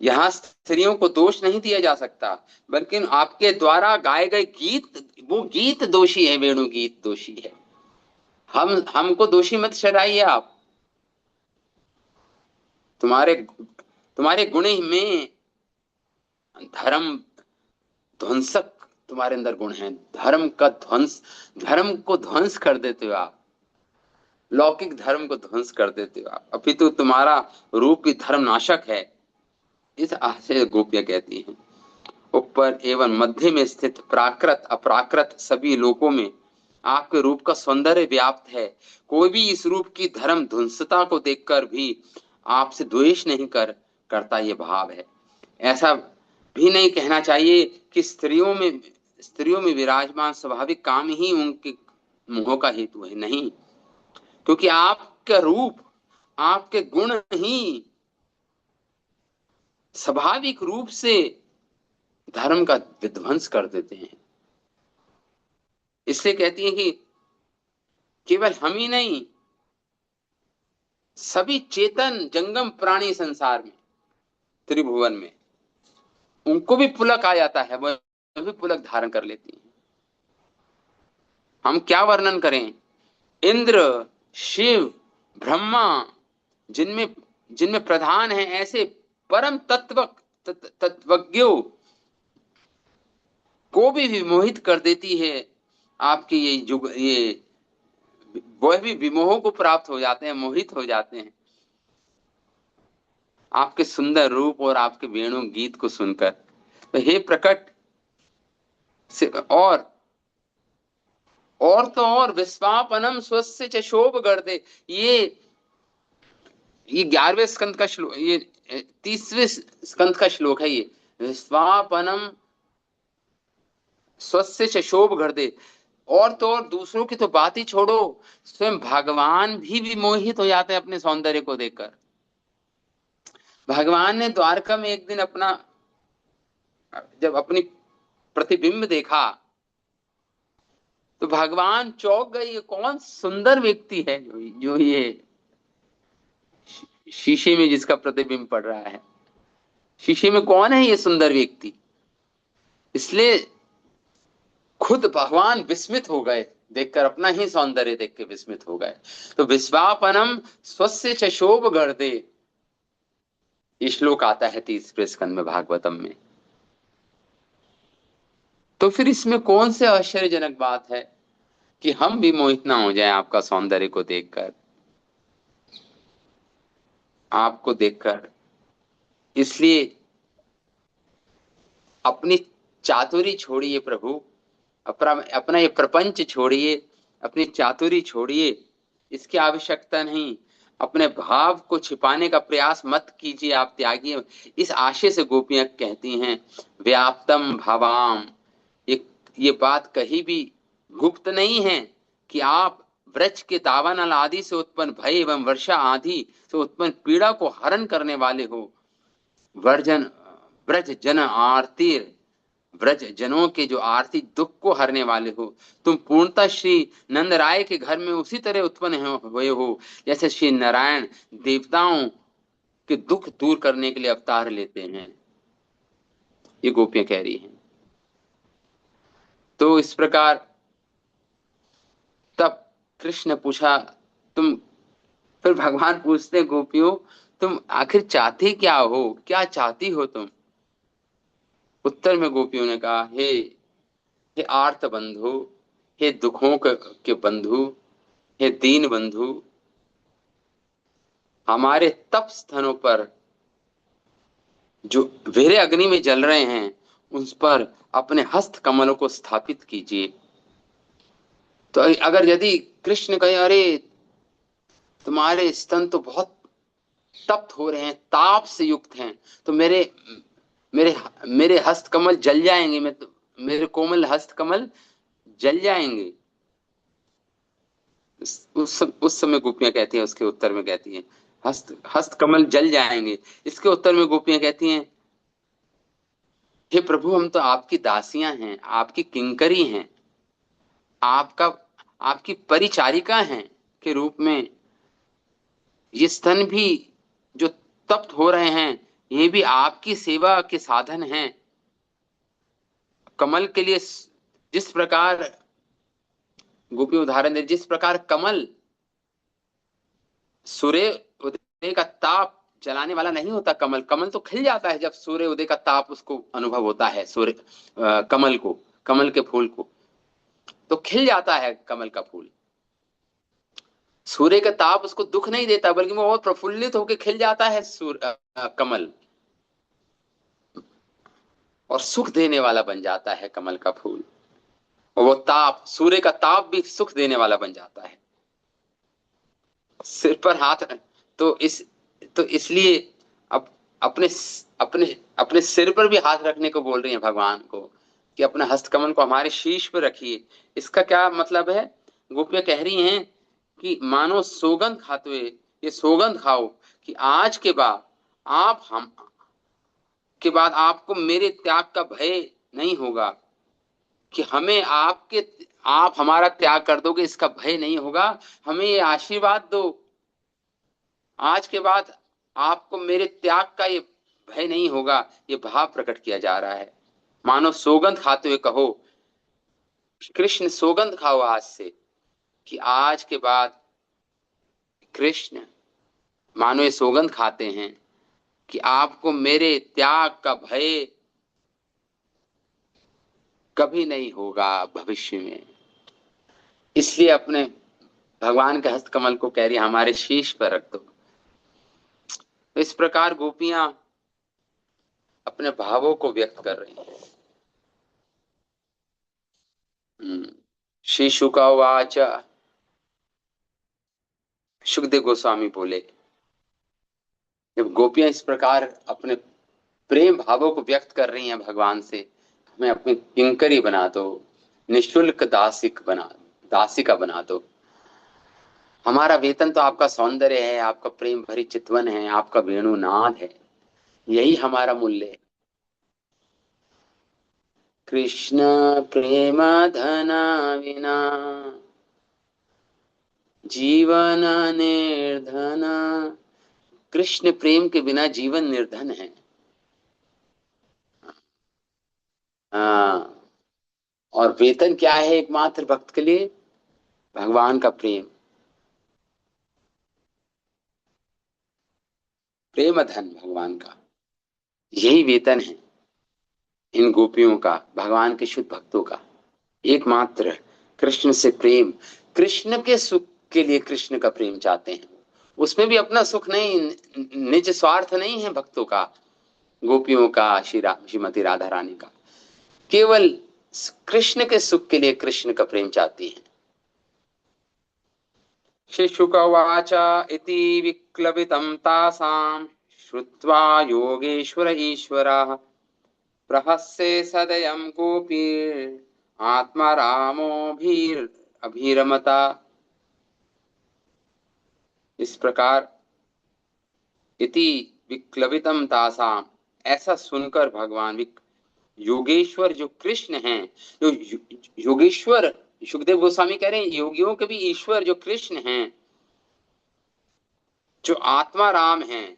यहाँ स्त्रियों को दोष नहीं दिया जा सकता, बल्कि आपके द्वारा गाए गए गीत, वो गीत दोषी है, वेणु गीत दोषी है। हमको दोषी मत ठहराइए आप। तुम्हारे तुम्हारे गुण में धर्म ध्वंसक, तुम्हारे अंदर गुण है, धर्म का ध्वंस, धर्म को ध्वंस कर देते हो आप, लौकिक धर्म को ध्वंस कर देते हो आप, अपितु तुम्हारा रूप भी धर्म नाशक है। इस आशय गोपियां कहती हैं, ऊपर एवं मध्य में स्थित प्राकृत अप्राकृत सभी लोकों में आपके रूप का सौंदर्य व्याप्त है। कोई भी इस रूप की धर्म ध्वंसता को देखकर भी आपसे द्वेष नहीं करता, ये भाव है। ऐसा भी नहीं कहना चाहिए कि स्त्रियों में विराजमान स्वाभाविक काम ही उनके मोह का हेतु है, नहीं, क्योंकि आपका रूप, आपके गुण ही स्वाभाविक रूप से धर्म का विध्वंस कर देते हैं। इसलिए कहती हैं कि केवल हम ही नहीं, सभी चेतन जंगम प्राणी संसार में, त्रिभुवन में, उनको भी पुलक आ जाता है, वह भी पुलक धारण कर लेती हैं। हम क्या वर्णन करें, इंद्र, शिव, ब्रह्मा, जिनमें जिनमें प्रधान है ऐसे परम तत्वज्ञों को भी विमोहित कर देती है आपकी ये युग, ये वह भी विमोह को प्राप्त हो जाते हैं, मोहित हो जाते हैं आपके सुंदर रूप और आपके वेणु गीत को सुनकर। तो हे प्रकट से, और और तो और विश्वापनम स्वस्य च शोभ गर्दे, ये ये 11वें स्कंद का श्लोक, ये 30वें स्कंद का श्लोक है ये। विश्वापनम स्वस्य च शोभ गर्दे, और तो और दूसरों की तो बात ही छोड़ो, स्वयं भगवान भी विमोहित हो जाते हैं अपने सौंदर्य को देखकर। भगवान ने द्वारका में एक दिन अपना, जब अपनी प्रतिबिंब देखा तो भगवान चौंक गए, ये कौन सुंदर व्यक्ति है जो ये शीशे में जिसका प्रतिबिंब पड़ रहा है, शीशे में कौन है ये सुंदर व्यक्ति। इसलिए खुद भगवान विस्मित हो गए, देखकर अपना ही सौंदर्य देख के विस्मित हो गए। तो विश्वापनम स्वस्य च शोभ गर्दे, ये श्लोक आता है 30वें स्कंद में भागवतम में। तो फिर इसमें कौन से आश्चर्यजनक बात है कि हम भी मोहित ना हो जाए आपका सौंदर्य को देखकर, आपको देखकर। इसलिए अपनी चातुरी छोड़िए प्रभु, अपना अपना ये प्रपंच छोड़िए, अपनी चातुरी छोड़िए, इसकी आवश्यकता नहीं। अपने भाव को छिपाने का प्रयास मत कीजिए, आप त्यागिए। इस आशय से गोपियां कहती हैं व्याप्तम भवाम, ये ये बात कहीं भी गुप्त नहीं है कि आप वृक्ष के दावानल आदि से उत्पन्न भय एवं वर्षा आदि से उत्पन्न पीड़ा को हरण करने वाले हो। वर्जन ब्रज जन आरती, ब्रज जनों के जो आर्थिक दुख को हरने वाले हो। तुम पूर्णतः श्री नंद राय के घर में उसी तरह उत्पन्न हुए हो जैसे श्री नारायण देवताओं के दुख दूर करने के लिए अवतार लेते हैं, ये गोपियां कह रही हैं। तो इस प्रकार तब कृष्ण पूछा, तुम, फिर भगवान पूछते गोपियों, तुम आखिर चाहती क्या हो, क्या चाहती हो तुम। उत्तर में गोपियों ने कहा, हे आर्त बंधु, हे दुखों के बंधु, हे दीन बंधु, हमारे तप स्थनों पर जो वीर्य अग्नि में जल रहे हैं उस पर अपने हस्त कमलों को स्थापित कीजिए। तो अगर यदि कृष्ण कहे, अरे तुम्हारे स्तन तो बहुत तप्त हो रहे हैं, ताप से युक्त हैं, तो मेरे मेरे मेरे हस्त कमल जल जाएंगे, मैं तो, मेरे कोमल हस्त कमल जल जाएंगे। उस समय गोपियां कहती हैं, उसके उत्तर में कहती हैं हस्त हस्त कमल जल जाएंगे। इसके उत्तर में गोपियां कहती हैं, हे प्रभु हम तो आपकी दासियां हैं, आपकी किंकरी हैं, आपका आपकी परिचारिका हैं के रूप में ये स्तन भी जो तप्त हो रहे हैं, ये भी आपकी सेवा के साधन हैं। कमल के लिए जिस प्रकार गोपी उदाहरण दे, जिस प्रकार कमल सूर्य उदय का ताप जलाने वाला नहीं होता, कमल कमल तो खिल जाता है जब सूर्य उदय का ताप उसको अनुभव होता है। सूर्य कमल को, कमल के फूल को तो खिल जाता है कमल का फूल। सूर्य का ताप उसको दुख नहीं देता, बल्कि वो और प्रफुल्लित होकर खिल जाता है कमल, और सुख देने वाला बन जाता है कमल का फूल। और वो ताप, सूर्य का ताप भी सुख देने वाला बन जाता है। सिर पर हाथ, तो इसलिए अब अपने अपने अपने सिर पर भी हाथ रखने को बोल रही है भगवान को कि अपने हस्तकमल को हमारे शीश पर रखिए। इसका क्या मतलब है, गोपियां कह रही हैं कि मानो सौगंध खाते हुए, ये सौगंध खाओ कि आज के बाद हम के बाद आपको मेरे त्याग का भय नहीं होगा, कि हमें आप हमारा त्याग कर दोगे इसका भय नहीं होगा। हमें ये आशीर्वाद दो, आज के बाद आपको मेरे त्याग का ये भय नहीं होगा। ये भाव प्रकट किया जा रहा है, मानो सौगंध खाते हुए कहो, कृष्ण सौगंध खाओ आज से, कि आज के बाद कृष्ण मानो ये सौगंध खाते हैं कि आपको मेरे त्याग का भय कभी नहीं होगा भविष्य में। इसलिए अपने भगवान के हस्त कमल को कह रही हमारे शीश पर रख दो। तो इस प्रकार गोपियां अपने भावों को व्यक्त कर रही हैं। श्री शुकावाच, सुखदेव गोस्वामी बोले, जब गोपियां इस प्रकार अपने प्रेम भावों को व्यक्त कर रही हैं भगवान से, हमें अपनी किंकरी बना दो, निशुल्क दासिका बना दो। हमारा वेतन तो आपका सौंदर्य है, आपका प्रेम भरी चितवन है, आपका वेणुनाद है, यही हमारा मूल्य है। कृष्ण प्रेम धन विना जीवन निर्धन। कृष्ण प्रेम के बिना जीवन निर्धन है। हाँ, और वेतन क्या है एकमात्र भक्त के लिए? भगवान का प्रेम, प्रेम धन भगवान का, यही वेतन है इन गोपियों का, भगवान के शुद्ध भक्तों का। एकमात्र कृष्ण से प्रेम, कृष्ण के सुख के लिए कृष्ण का प्रेम चाहते हैं। उसमें भी अपना सुख नहीं, निज स्वार्थ नहीं है भक्तों का, गोपियों का, श्रीमती राधा रानी का, केवल कृष्ण के सुख के लिए कृष्ण का प्रेम चाहती हैं। शिशुकवाच इति विक्लवितं तासां श्रुत्वा योगेश्वर ईश्वरः प्रहस्ये सदयं गोपीर् आत्मारामोभिर् अभिरमता। इस प्रकार इति विक्लवितं तासाम, ऐसा सुनकर भगवान योगेश्वर जो कृष्ण हैं, जो योगेश्वर, सुखदेव गोस्वामी कह रहे हैं योगियों के भी ईश्वर जो कृष्ण हैं, जो आत्मा राम हैं,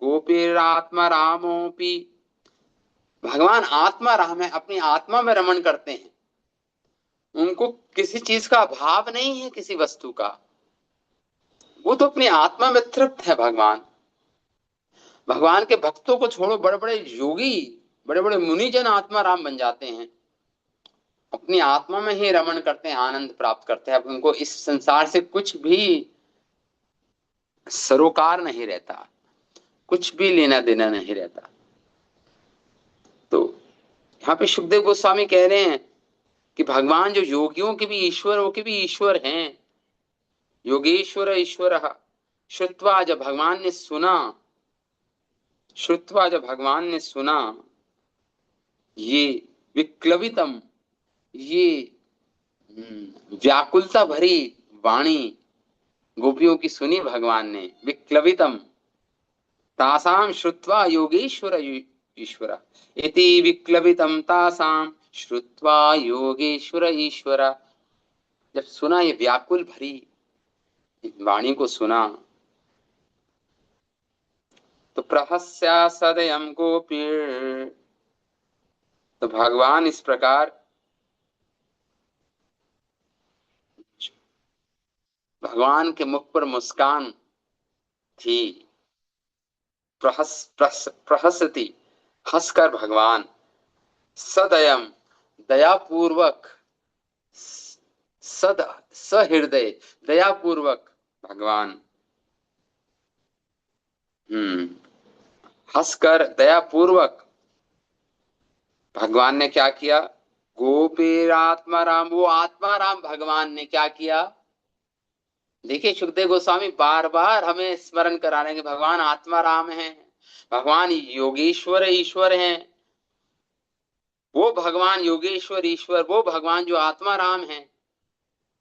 गोपीरात्मा रामोपि, भगवान आत्मा राम है, अपनी आत्मा में रमण करते हैं। उनको किसी चीज का अभाव नहीं है, किसी वस्तु का, वो तो अपनी आत्मा में तृप्त है। भगवान, भगवान के भक्तों को छोड़ो, बड़े बड़े योगी, बड़े बड़े मुनिजन आत्मा राम बन जाते हैं, अपनी आत्मा में ही रमण करते हैं, आनंद प्राप्त करते हैं। अब उनको इस संसार से कुछ भी सरोकार नहीं रहता, कुछ भी लेना देना नहीं रहता। तो यहाँ पे सुखदेव गोस्वामी कह रहे हैं कि भगवान जो योगियों के भी ईश्वर, वो के भी ईश्वर हैं, योगेश्वर ईश्वर। श्रुत्वा, जब भगवान ने सुना, श्रुत्वा जब भगवान ने सुना, ये विक्लवितम, ये व्याकुलता भरी वाणी गोपियों की सुनी भगवान ने, विक्लवितम तासाम श्रुत्वा योगेश्वर ईश्वर, इति विक्लवितम तासाम श्रुत्वा योगेश्वर ईश्वर। जब सुना ये व्याकुल भरी वाणी को सुना, तो प्रहस्या सदयम गोपीर, तो भगवान इस प्रकार, भगवान के मुख पर मुस्कान थी। प्रहसती, हंसकर भगवान, सदयम, दयापूर्वक, सद सहृदय, दयापूर्वक भगवान, हंसकर दयापूर्वक भगवान ने क्या किया? गोपीर आत्माराम, वो आत्माराम भगवान ने क्या किया? देखिए सुखदेव गोस्वामी बार बार हमें स्मरण करा रहे हैं कि भगवान आत्माराम हैं, भगवान योगेश्वर ईश्वर हैं। वो भगवान योगेश्वर ईश्वर, वो भगवान जो आत्माराम हैं,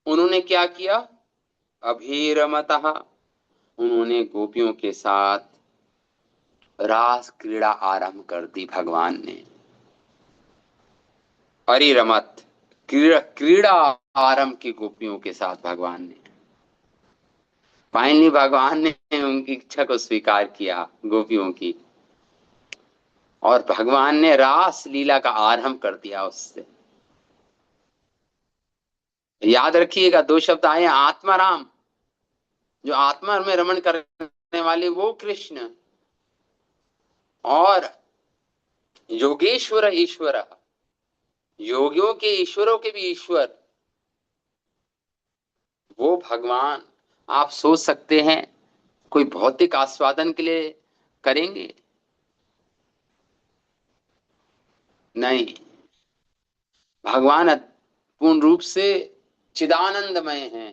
उन्होंने क्या किया? अभिरमतः, उन्होंने गोपियों के साथ रास क्रीड़ा आरंभ कर दी भगवान ने। अरिरमत, क्रीड़ा आरंभ की गोपियों के साथ भगवान ने। फाइनली भगवान ने उनकी इच्छा को स्वीकार किया गोपियों की, और भगवान ने रास लीला का आरंभ कर दिया उससे। याद रखिएगा, दो शब्द आए, आत्माराम, जो आत्मा में रमण करने वाले वो कृष्ण, और योगेश्वर ईश्वर, योगियों के ईश्वरों के भी ईश्वर, वो भगवान। आप सोच सकते हैं कोई भौतिक आस्वादन के लिए करेंगे? नहीं, भगवान पूर्ण रूप से चिदानंदमय हैं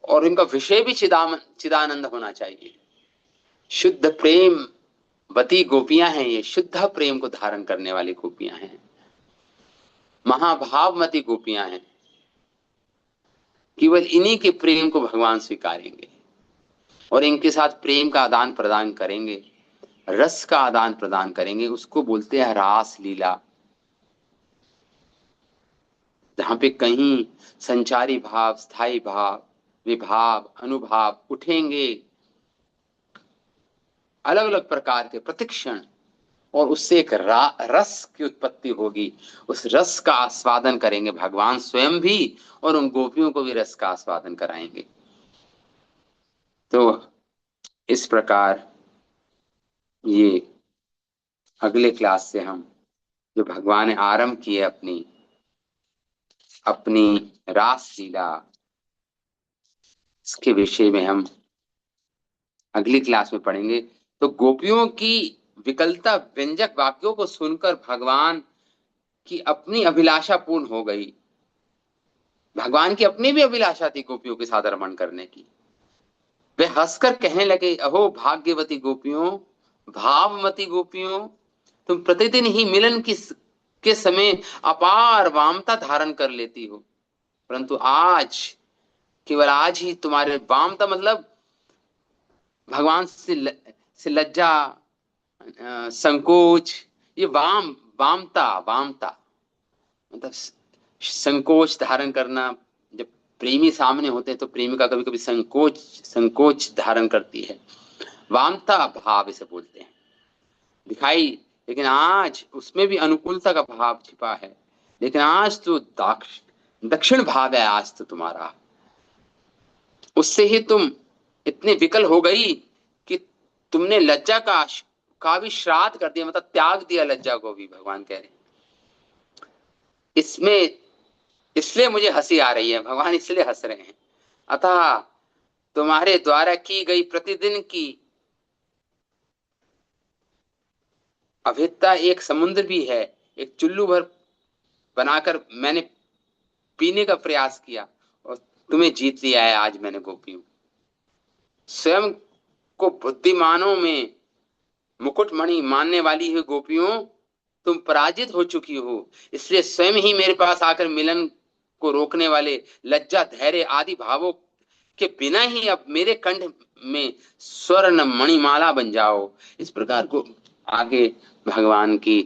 और इनका विषय भी चिदानंद होना चाहिए। शुद्ध प्रेम वती गोपियां हैं, ये शुद्ध प्रेम को धारण करने वाली गोपियां हैं, महाभावमती गोपियां हैं। केवल इन्हीं के प्रेम को भगवान स्वीकारेंगे और इनके साथ प्रेम का आदान प्रदान करेंगे, रस का आदान प्रदान करेंगे। उसको बोलते हैं रास लीला, जहां पे कहीं संचारी भाव, स्थायी भाव, विभाव, अनुभाव उठेंगे अलग अलग प्रकार के प्रतिक्षण, और उससे एक रस की उत्पत्ति होगी। उस रस का आस्वादन करेंगे भगवान स्वयं भी, और उन गोपियों को भी रस का आस्वादन कराएंगे। तो इस प्रकार ये अगले क्लास से हम जो भगवान ने आरंभ किए अपनी अपनी रास लीला, इसके विषय में हम अगली क्लास में पढ़ेंगे। तो गोपियों की विकलता व्यंजक वाक्यों को सुनकर भगवान की अपनी अभिलाषा पूर्ण हो गई। भगवान की अपनी भी अभिलाषा थी गोपियों के साथ रमण करने की। वे हंसकर कहने लगे, अहो भाग्यवती गोपियों, भावमती गोपियों, तुम प्रतिदिन ही मिलन के समय अपार वामता धारण कर लेती हो, परंतु आज, केवल आज ही तुम्हारे वामता मतलब भगवान से लज्जा, संकोच, ये वामता मतलब संकोच धारण करना। जब प्रेमी सामने होते हैं तो प्रेमिका कभी कभी संकोच धारण करती है, वामता भाव इसे बोलते हैं, दिखाई। लेकिन आज उसमें भी अनुकूलता का भाव छिपा है, लेकिन आज तो दक्षिण भाव है आज तो तुम्हारा। उससे ही तुम इतने विकल हो गई कि तुमने लज्जा का भी श्राद्ध कर दिया, मतलब त्याग दिया लज्जा को भी, भगवान कह रहे हैं। इसमें इसलिए मुझे हंसी आ रही है, भगवान इसलिए हंस रहे हैं। अतः तुम्हारे द्वारा की गई प्रतिदिन की अभिता एक समुद्र भी है, एक चुल्लू भर बनाकर मैंने पीने का प्रयास किया और तुम्हें जीत लिया है आज मैंने गोपियों। स्वयं को बुद्धिमानों में मुकुटमणि मानने वाली है गोपियों, तुम पराजित हो चुकी हो। इसलिए स्वयं ही मेरे पास आकर मिलन को रोकने वाले लज्जा, धैर्य आदि भावों के बिना ही अब मेरे कंठ में स्वर्ण मणिमाला बन जाओ। इस प्रकार को आगे भगवान की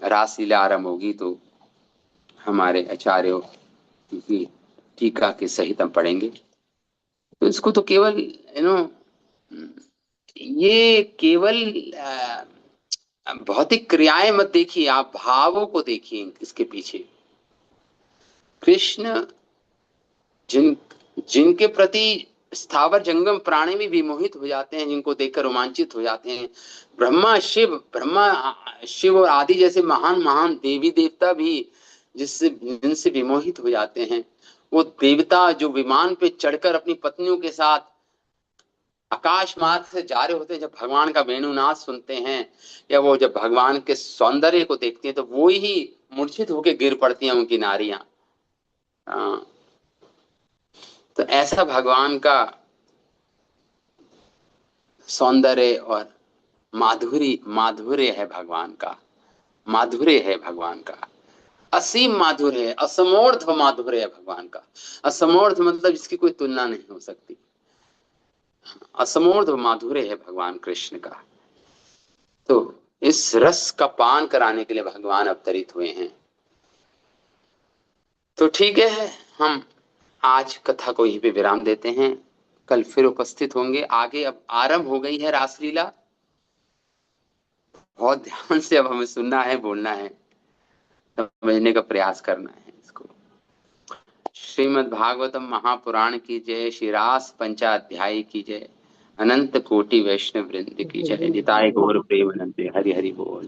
रासलीला आरंभ होगी तो हमारे आचार्यों की टीका के सहित हम पढ़ेंगे। तो इसको तो केवल ये केवल भौतिक क्रियाएं मत देखिए, आप भावों को देखिए इसके पीछे। कृष्ण जिनके प्रति स्थावर जंगम प्राणी भी विमोहित हो जाते हैं, जिनको देखकर रोमांचित हो जाते हैं, ब्रह्मा शिव और आदि जैसे महान महान देवी देवता भी जिनसे विमोहित हो जाते हैं। वो देवता जो विमान पे चढ़कर अपनी पत्नियों के साथ आकाश मार्ग से जा रहे होते हैं, जब भगवान का वेणुनाद सुनते हैं या वो जब भगवान के सौंदर्य को देखते हैं तो वो ही मूर्छित होकर गिर पड़ती हैं उनकी नारियां। तो ऐसा भगवान का सौंदर्य और माधुर्य है भगवान का, माधुर्य है भगवान का, असीम माधुर्य है, असमोर्ध माधुर्य है भगवान का। असमोर्ध मतलब इसकी कोई तुलना नहीं हो सकती, असमोर्ध माधुर्य है भगवान कृष्ण का। तो इस रस का पान कराने के लिए भगवान अवतरित हुए हैं। तो ठीक है, हम आज कथा को यहीं पे विराम देते हैं, कल फिर उपस्थित होंगे। आगे अब आरंभ हो गई है रासलीला, बहुत ध्यान से अब हमें सुनना है, बोलना है, समझने का प्रयास करना है इसको। श्रीमद् भागवतम महापुराण की जय, श्री रास पंचाध्याय की जय, अनंत कोटि वैष्णव वृंद की जय। निताय गौर प्रेमानंद, हरि हरि बोल।